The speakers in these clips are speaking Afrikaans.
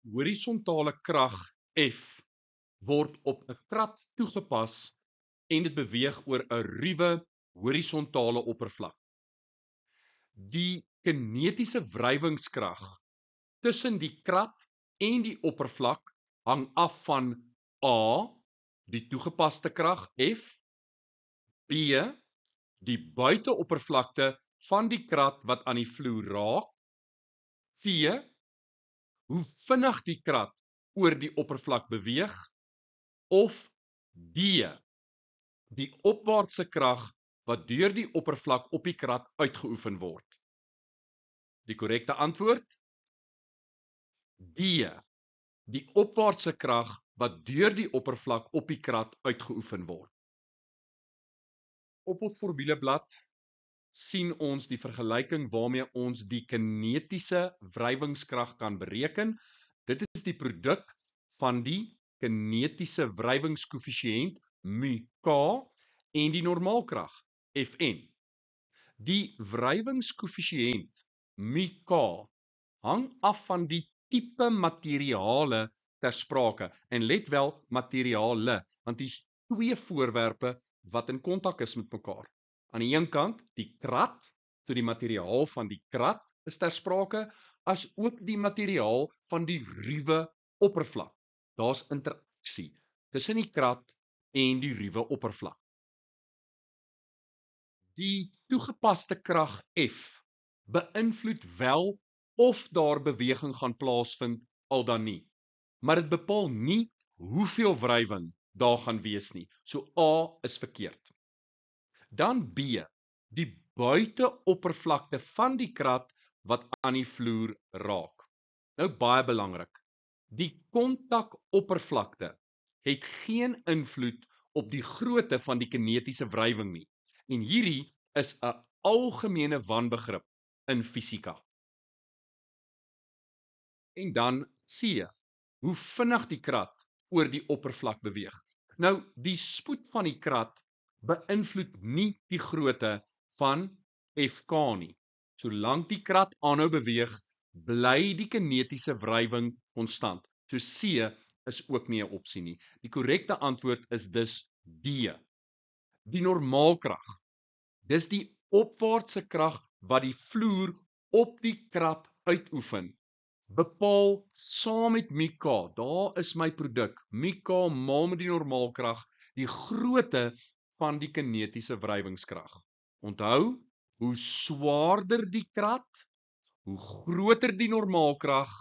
horisontale krag F word op 'n krat toegepas en dit beweeg oor 'n ruwe horisontale oppervlak. Die kinetiese wrywingskrag tussen die krat en die oppervlak hang af van A, die toegepaste krag F, B, die buiteoppervlakte van die krat wat aan die vloer raak, C, hoe vinnig die krat oor die oppervlak beweeg, of D, die opwaartse krag wat deur die oppervlak op die krat uitgeoefen word. Die korrekte antwoord: D, die opwaartse krag wat deur die oppervlak op die krat uitgeoefen word. Op ons formuleblad sien ons die vergelyking waarmee ons die kinetiese wrywingskrag kan bereken. Dit is die produk van die kinetiese wrywingskoëffisiënt μk en die normaalkrag Fn. Die wrywingskoëffisiënt μk hang af van die tipe materiale ter sprake. En let wel, materiale, want hier's twee voorwerpe wat in kontak is met mekaar. Aan die een kant die krat, so die materiaal van die krat is ter sprake, as ook die materiaal van die ruwe oppervlak. Daar's interaksie tussen die krat en die ruwe oppervlak. Die toegepaste krag F beïnvloed wel of daar beweging gaan plaasvind al dan nie, maar dit bepaal nie hoeveel wrywing daar gaan wees nie. So A is verkeerd. Dan B, die buiteoppervlakte van die krat wat aan die vloer raak. Nou baie belangrik. Die kontakoppervlakte het geen invloed op die grootte van die kinetiese wrywing nie. En hierdie is 'n algemene wanbegrip in fisika. En dan C, hoe vinnig die krat oor die oppervlak beweeg. Nou, die spoed van die krat beïnvloed nie die grootte van Fk nie. Solank die krat aanhou beweeg, bly die kinetiese wrywing konstant. So C is ook nie 'n opsie nie. Die korrekte antwoord is dus D. Die normaalkrag. Dis die opwaartse krag wat die vloer op die krat uitoefen. Bepaal saam met μk, daar is my produk, μk maal met die normaalkrag, die grootte van die kinetiese wrywingskrag. Onthou, hoe swaarder die krat, hoe groter die normaalkrag,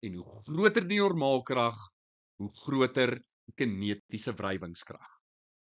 en hoe groter die normaalkrag, hoe groter die kinetiese wrywingskrag.